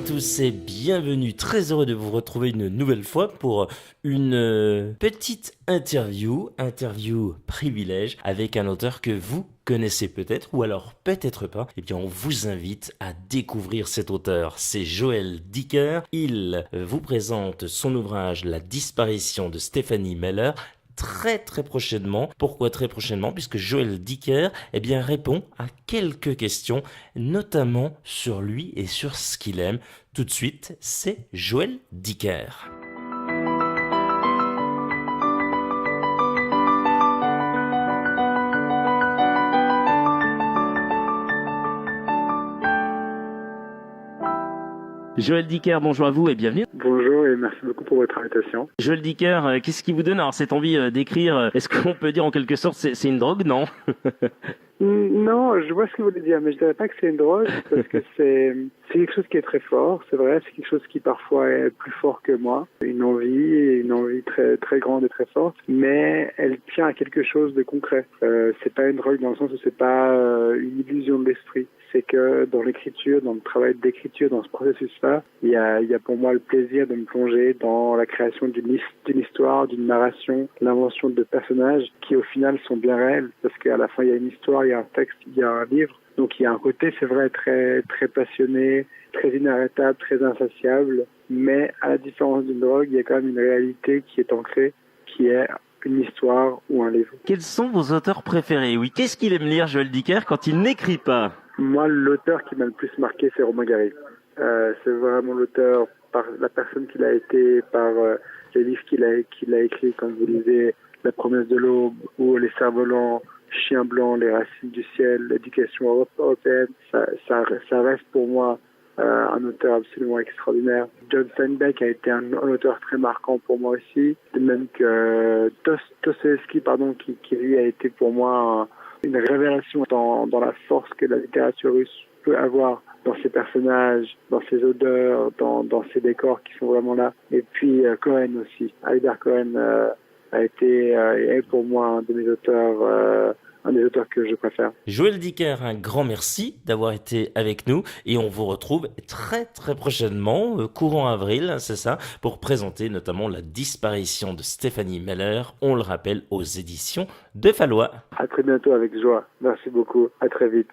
tous et bienvenue, très heureux de vous retrouver une nouvelle fois pour une petite interview privilège avec un auteur que vous connaissez peut-être ou alors peut-être pas. Eh bien on vous invite à découvrir cet auteur, c'est Joël Dicker. Il vous présente son ouvrage La disparition de Stephanie Meller très prochainement. Pourquoi très prochainement? Puisque Joël Dicker répond à quelques questions, notamment sur lui et sur ce qu'il aime. Tout de suite, c'est Joël Dicker. Joël Dicker, bonjour à vous et bienvenue. Bonjour et merci beaucoup pour votre invitation. Joël Dicker, qu'est-ce qui vous donne alors cette envie d'écrire? Est-ce qu'on peut dire en quelque sorte c'est une drogue, non? Non, je vois ce que vous voulez dire, mais je dirais pas que c'est une drogue, parce que c'est quelque chose qui est très fort, c'est vrai, c'est quelque chose qui parfois est plus fort que moi, une envie très grande et très forte, mais elle tient à quelque chose de concret. C'est pas une drogue dans le sens où c'est pas une illusion de l'esprit. C'est que dans l'écriture, dans le travail d'écriture, dans ce processus-là, il y a pour moi le plaisir de me plonger dans la création d'une histoire, d'une narration, l'invention de personnages qui au final sont bien réels, parce qu'à la fin il y a une histoire, il y a un texte, il y a un livre. Donc il y a un côté, c'est vrai, très passionné, très inarrêtable, très insatiable, mais à la différence d'une drogue, il y a quand même une réalité qui est ancrée, qui est une histoire ou un livre. Quels sont vos auteurs préférés? Oui, qu'est-ce qu'il aime lire, Joël Dicker, quand il n'écrit pas? Moi, l'auteur qui m'a le plus marqué, c'est Romain Gary. C'est vraiment l'auteur, par la personne qu'il a été, par les livres qu'il a écrits, comme vous lisez La promesse de l'aube ou Les cerfs-volants, Chien blanc, Les racines du ciel, l'éducation européenne. Ça reste pour moi un auteur absolument extraordinaire. John Steinbeck a été un auteur très marquant pour moi aussi, de même que Dostoïevski, qui lui a été pour moi une révélation dans la force que la littérature russe peut avoir dans ses personnages, dans ses odeurs, dans ses décors qui sont vraiment là. Et puis Cohen aussi. Albert Cohen a été est pour moi un des auteurs que je préfère. Joël Dicker, un grand merci d'avoir été avec nous et on vous retrouve très prochainement, courant avril, c'est ça, pour présenter notamment La disparition de Stephanie Meller, on le rappelle, aux éditions de Fallois. À très bientôt avec joie. Merci beaucoup. À très vite.